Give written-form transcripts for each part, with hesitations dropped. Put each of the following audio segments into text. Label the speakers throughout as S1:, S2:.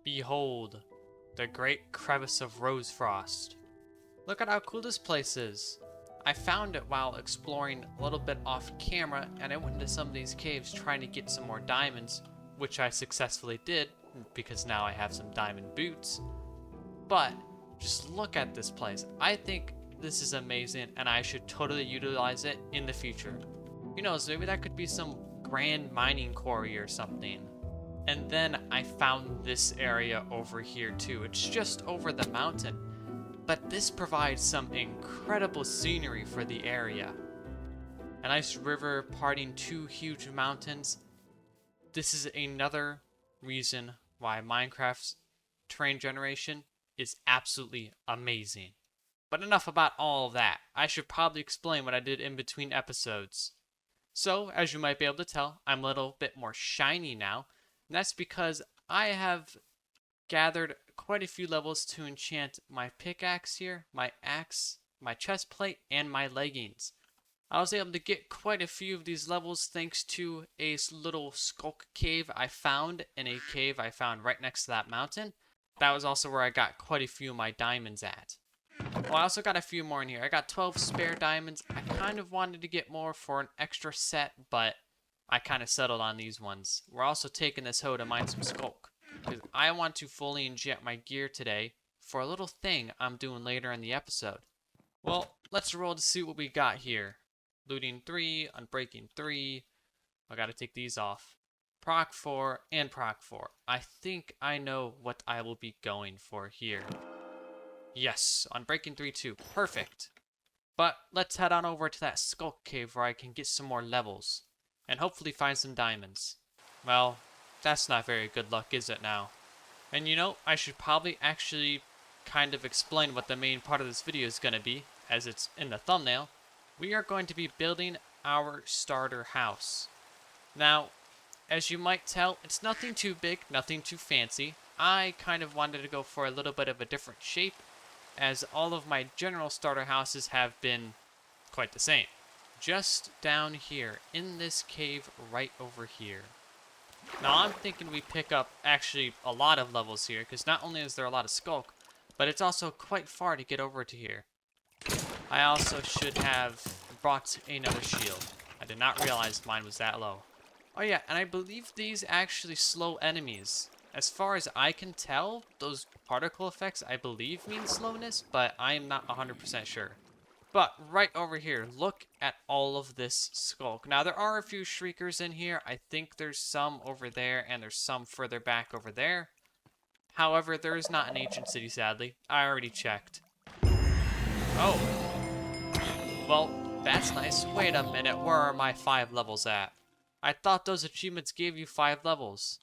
S1: Behold, the great crevice of Rosefrost. Look at how cool this place is. I found it while exploring a little bit off camera, and I went into some of these caves trying to get some more diamonds, which I successfully did, because now I have some diamond boots. But, just look at this place. I think this is amazing, and I should totally utilize it in the future. Who knows, maybe that could be some grand mining quarry or something. And then I found this area over here too. It's just over the mountain. But this provides some incredible scenery for the area. A nice river parting two huge mountains. This is another reason why Minecraft's terrain generation is absolutely amazing. But enough about all of that. I should probably explain what I did in between episodes. So, as you might be able to tell, I'm a little bit more shiny now. And that's because I have gathered quite a few levels to enchant my pickaxe here, my axe, my chest plate, and my leggings. I was able to get quite a few of these levels thanks to a little skulk cave I found in a cave I found right next to that mountain. That was also where I got quite a few of my diamonds at. Well, I also got a few more in here. I got 12 spare diamonds. I kind of wanted to get more for an extra set, but I kind of settled on these ones. We're also taking this hoe to mine some skulk, because I want to fully enchant my gear today for a little thing I'm doing later in the episode. Well, let's roll to see what we got here. Looting 3, unbreaking 3. I gotta take these off. Proc 4 and proc 4. I think I know what I will be going for here. Yes, unbreaking 3 too. Perfect. But let's head on over to that skulk cave where I can get some more levels. And hopefully find some diamonds. Well, that's not very good luck, is it now? And you know, I should probably actually kind of explain what the main part of this video is going to be, as it's in the thumbnail. We are going to be building our starter house. Now, as you might tell, it's nothing too big, nothing too fancy. I kind of wanted to go for a little bit of a different shape, as all of my general starter houses have been quite the same. Just down here, in this cave right over here. Now I'm thinking we pick up actually a lot of levels here, because not only is there a lot of skulk, but it's also quite far to get over to here. I also should have brought another shield. I did not realize mine was that low. Oh yeah, and I believe these actually slow enemies. As far as I can tell, those particle effects I believe mean slowness, but I am not 100% sure. But right over here, look at all of this skulk. Now, there are a few shriekers in here. I think there's some over there, and there's some further back over there. However, there is not an ancient city, sadly. I already checked. Oh. Well, that's nice. Wait a minute, where are my 5 levels at? I thought those achievements gave you 5 levels.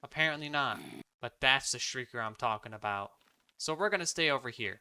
S1: Apparently not. But that's the shrieker I'm talking about. So we're going to stay over here.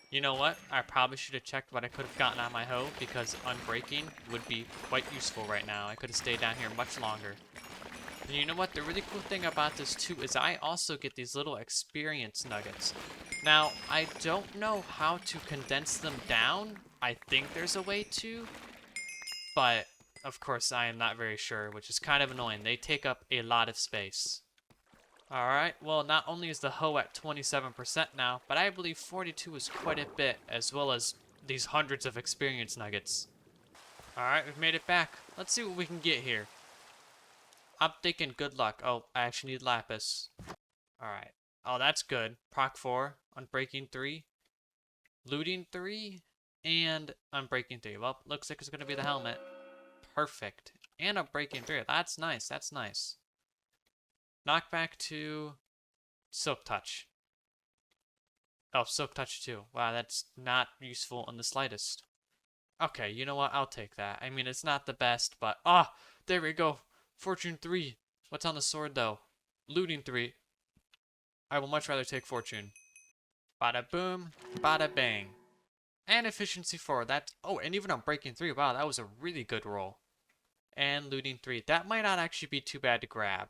S1: You know what? I probably should have checked what I could have gotten on my hoe, because unbreaking would be quite useful right now. I could have stayed down here much longer. And you know what? The really cool thing about this too is I also get these little experience nuggets. Now, I don't know how to condense them down. I think there's a way to, but of course I am not very sure, which is kind of annoying. They take up a lot of space. Alright, well, not only is the hoe at 27% now, but I believe 42 is quite a bit, as well as these hundreds of experience nuggets. Alright, we've made it back. Let's see what we can get here. I'm thinking good luck. Oh, I actually need lapis. Alright. Oh, that's good. Proc 4, unbreaking 3, looting 3, and unbreaking 3. Well, looks like it's going to be the helmet. Perfect. And unbreaking 3. That's nice, that's nice. Knockback 2, Silk Touch. Oh, Silk Touch 2. Wow, that's not useful in the slightest. Okay, you know what? I'll take that. I mean, it's not the best, but... Ah! There we go. Fortune 3. What's on the sword, though? Looting 3. I will much rather take Fortune. Bada boom, bada bang. And Efficiency 4. That's... Oh, and even on Breaking 3. Wow, that was a really good roll. And Looting 3. That might not actually be too bad to grab.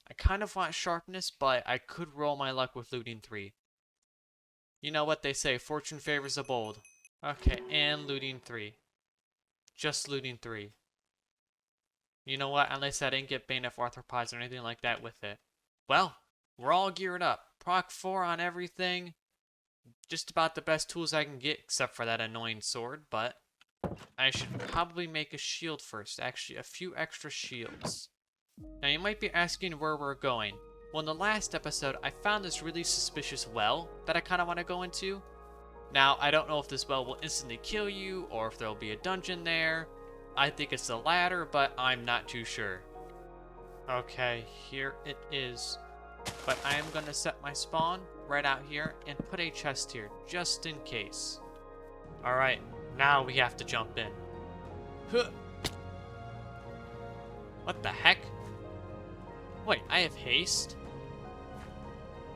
S1: I kind of want Sharpness, but I could roll my luck with Looting 3. You know what they say, fortune favors the bold. Okay, and Looting 3. Just Looting 3. You know what? At least I didn't get bane of arthropods or anything like that with it. Well, we're all geared up. Proc 4 on everything. Just about the best tools I can get, except for that annoying sword, but I should probably make a shield first. Actually, a few extra shields. Now, you might be asking where we're going. Well, in the last episode, I found this really suspicious well that I kind of want to go into. Now, I don't know if this well will instantly kill you, or if there'll be a dungeon there. I think it's the latter, but I'm not too sure. Okay, here it is. But I am going to set my spawn right out here and put a chest here, just in case. Alright, now we have to jump in. Huh. What the heck? Wait, I have haste?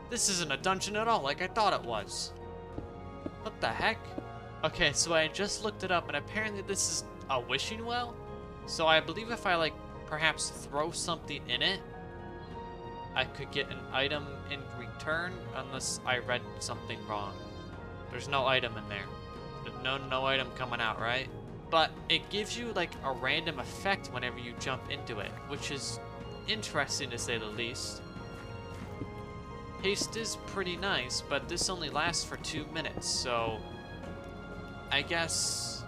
S1: This isn't a dungeon at all, like I thought it was. What the heck? Okay, so I just looked it up, and apparently this is a wishing well? So I believe if I, like, perhaps throw something in it, I could get an item in return, unless I read something wrong. There's no item in there. No item coming out, right? But it gives you, like, a random effect whenever you jump into it, which is interesting to say the least. Haste is pretty nice, but this only lasts for 2 minutes, so I guess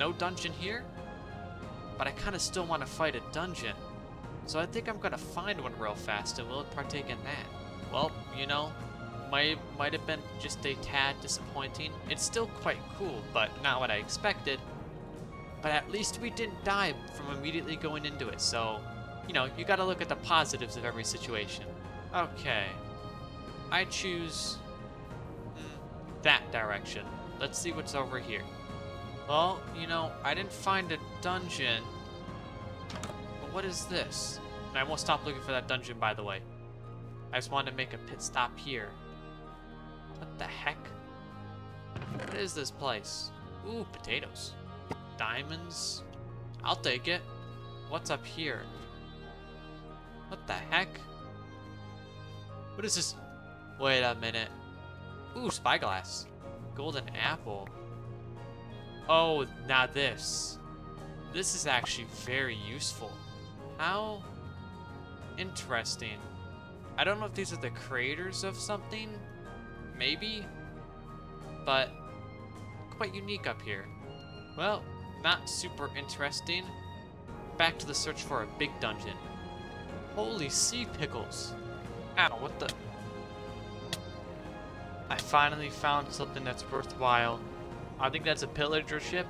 S1: no dungeon here? But I kind of still want to fight a dungeon. So I think I'm going to find one real fast and we'll partake in that. Well, you know, might have been just a tad disappointing. It's still quite cool, but not what I expected. But at least we didn't die from immediately going into it, so, you know, you got to look at the positives of every situation. Okay, I choose that direction. Let's see what's over here. Well, you know, I didn't find a dungeon. But what is this? And I won't stop looking for that dungeon, by the way. I just wanted to make a pit stop here. What the heck? What is this place? Ooh, potatoes. Diamonds. I'll take it. What's up here? What the heck? What is this? Wait a minute. Ooh, spyglass. Golden apple. Oh, now this. This is actually very useful. How interesting. I don't know if these are the creators of something. Maybe. But quite unique up here. Well, not super interesting. Back to the search for a big dungeon. Holy sea pickles. Ow, what the? I finally found something that's worthwhile. I think that's a pillager ship.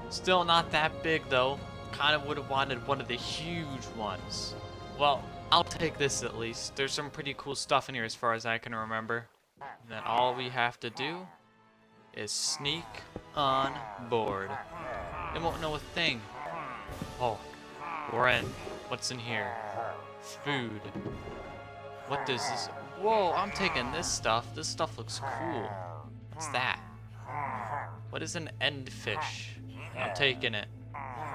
S1: Still not that big though. Kind of would have wanted one of the huge ones. Well, I'll take this at least. There's some pretty cool stuff in here as far as I can remember. And then all we have to do is sneak on board. They won't know a thing. Oh, we're in. What's in here? Food. What does this? Whoa, I'm taking this stuff. This stuff looks cool. What's that? What is an end fish? I'm taking it.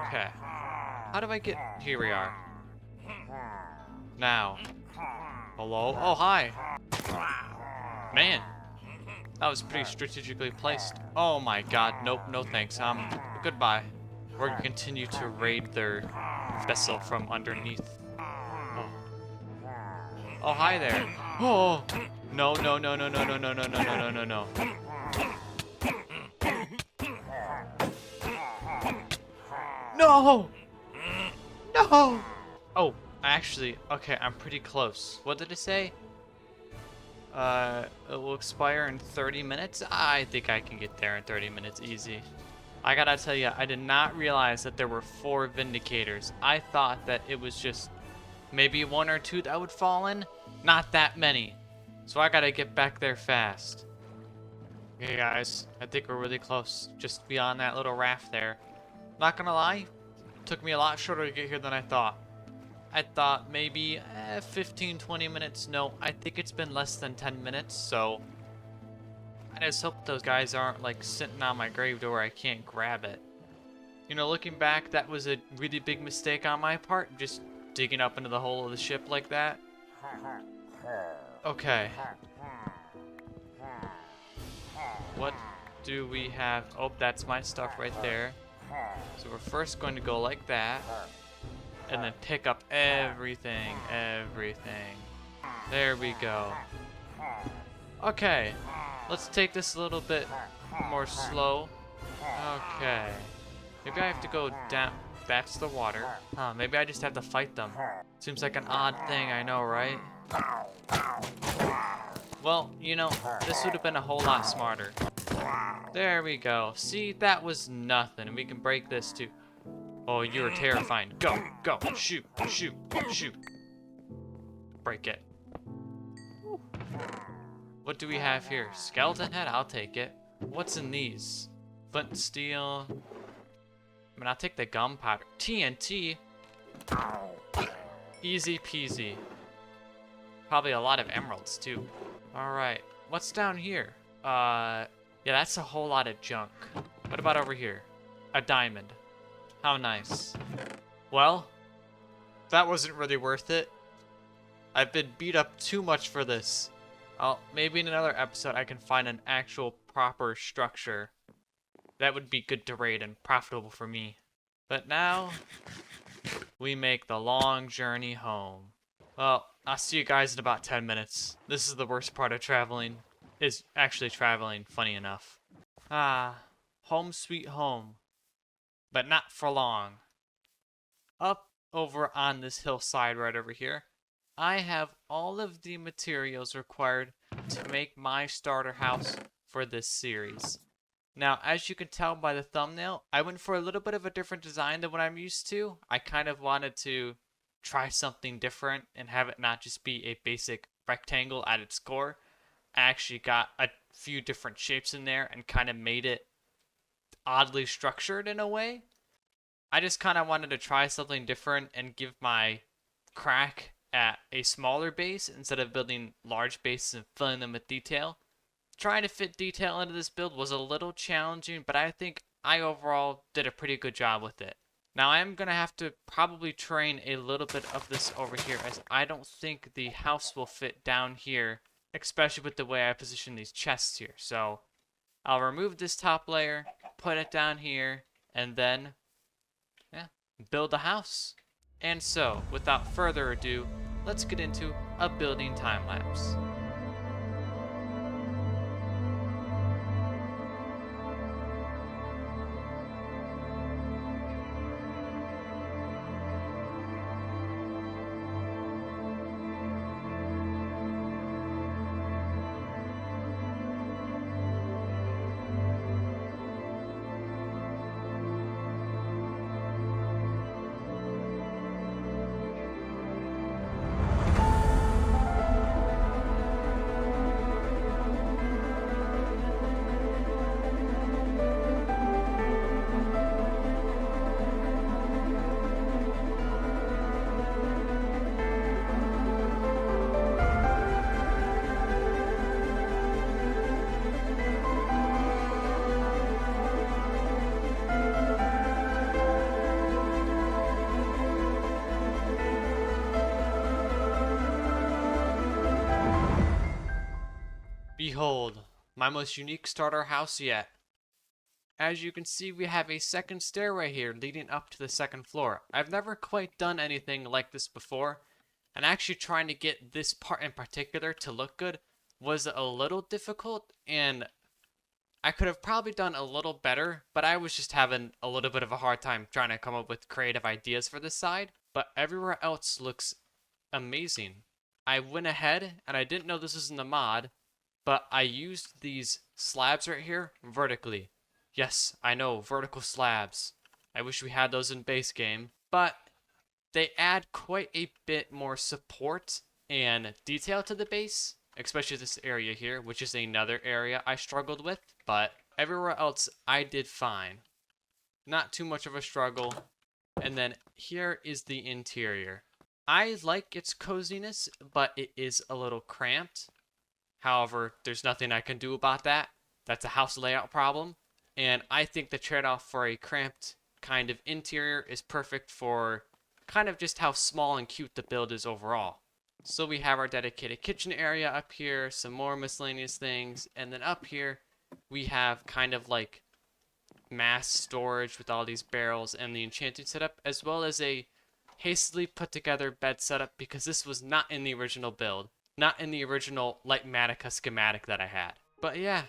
S1: Okay. How do I get? Here we are. Now. Hello? Oh, hi. Man. That was pretty strategically placed. Oh my god. Nope, no thanks. Goodbye. We're gonna continue to raid their vessel from underneath. Oh. Oh, hi there. Oh. No, no, no, no, no, no, no, no, no, no, no, no. No! No! Oh, actually, okay, I'm pretty close. What did it say? It will expire in 30 minutes? I think I can get there in 30 minutes, easy. I gotta tell you, I did not realize that there were 4 Vindicators. I thought that it was just maybe 1 or 2 that would fall in. Not that many. So I gotta get back there fast. Okay, guys, I think we're really close. Just beyond that little raft there. Not gonna lie, took me a lot shorter to get here than I thought. I thought maybe 15-20 minutes. No, I think it's been less than 10 minutes, so I just hope those guys aren't like sitting on my grave door where I can't grab it. You know, looking back, that was a really big mistake on my part, just digging up into the hull of the ship like that. Okay. What do we have? Oh, that's my stuff right there. So we're first going to go like that, and then pick up everything. There we go. Okay, let's take this a little bit more slow. Okay. Maybe I have to go down back to the water. Huh, maybe I just have to fight them. Seems like an odd thing, I know, right? Well, you know, this would have been a whole lot smarter. There we go. See, that was nothing. We can break this too. Oh, you're terrifying. Go, go, shoot, shoot, shoot. Break it. What do we have here? Skeleton head? I'll take it. What's in these? Flint and steel. I mean, I'll take the gunpowder. TNT? Easy peasy. Probably a lot of emeralds, too. Alright. What's down here? Yeah, that's a whole lot of junk. What about over here? A diamond. How nice. Well, that wasn't really worth it. I've been beat up too much for this. Maybe in another episode I can find an actual proper structure. That would be good to raid and profitable for me. But now, we make the long journey home. Well, I'll see you guys in about 10 minutes. This is the worst part of traveling. Is actually traveling, funny enough. Home sweet home. But not for long. Up over on this hillside right over here, I have all of the materials required to make my starter house for this series. Now, as you can tell by the thumbnail, I went for a little bit of a different design than what I'm used to. I kind of wanted to try something different and have it not just be a basic rectangle at its core. I actually got a few different shapes in there and kind of made it oddly structured in a way. I just kind of wanted to try something different and give my crack at a smaller base instead of building large bases and filling them with detail. Trying to fit detail into this build was a little challenging, but I think I overall did a pretty good job with it. Now I am going to have to probably train a little bit of this over here, as I don't think the house will fit down here, especially with the way I position these chests here. So I'll remove this top layer, put it down here, and then build a house. And so, without further ado, let's get into a building time lapse. Behold, my most unique starter house yet. As you can see, we have a second stairway here leading up to the second floor. I've never quite done anything like this before, and actually trying to get this part in particular to look good was a little difficult, and I could have probably done a little better, but I was just having a little bit of a hard time trying to come up with creative ideas for this side. But everywhere else looks amazing. I went ahead, and I didn't know this was in the mod, but I used these slabs right here vertically. Yes, I know, vertical slabs. I wish we had those in base game, but they add quite a bit more support and detail to the base, especially this area here, which is another area I struggled with, but everywhere else I did fine. Not too much of a struggle. And then here is the interior. I like its coziness, but it is a little cramped. However, there's nothing I can do about that. That's a house layout problem. And I think the trade-off for a cramped kind of interior is perfect for kind of just how small and cute the build is overall. So we have our dedicated kitchen area up here, some more miscellaneous things, and then up here we have kind of like mass storage with all these barrels and the enchanting setup, as well as a hastily put together bed setup because this was not in the original build, not in the original Lightmatica schematic that I had. But yeah,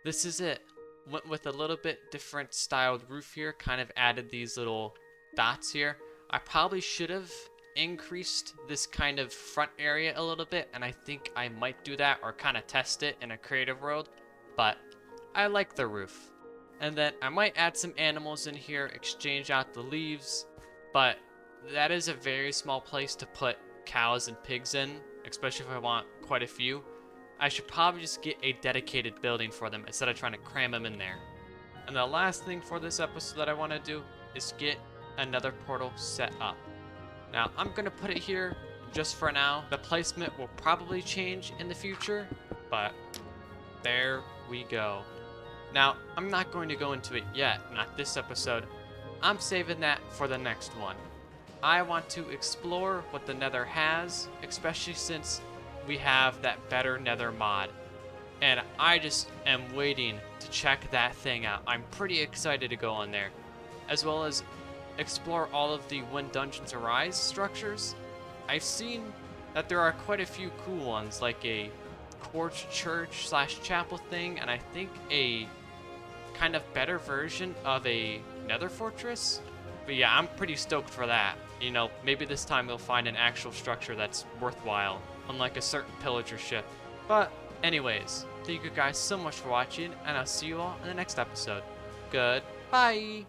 S1: this is it. Went with a little bit different styled roof here, kind of added these little dots here. I probably should have increased this kind of front area a little bit, and I think I might do that or kind of test it in a creative world, but I like the roof. And then I might add some animals in here, exchange out the leaves, but that is a very small place to put cows and pigs in, especially if I want quite a few. I should probably just get a dedicated building for them instead of trying to cram them in there. And the last thing for this episode that I want to do is get another portal set up. Now, I'm going to put it here just for now. The placement will probably change in the future, but there we go. Now, I'm not going to go into it yet, not this episode. I'm saving that for the next one. I want to explore what the Nether has, especially since we have that better Nether mod. And I just am waiting to check that thing out. I'm pretty excited to go on there, as well as explore all of the When Dungeons Arise structures. I've seen that there are quite a few cool ones, like a quartz church / chapel thing, and I think a kind of better version of a nether fortress. But yeah, I'm pretty stoked for that. You know, maybe this time we'll find an actual structure that's worthwhile, unlike a certain pillager ship. But anyways, thank you guys so much for watching, and I'll see you all in the next episode. Goodbye!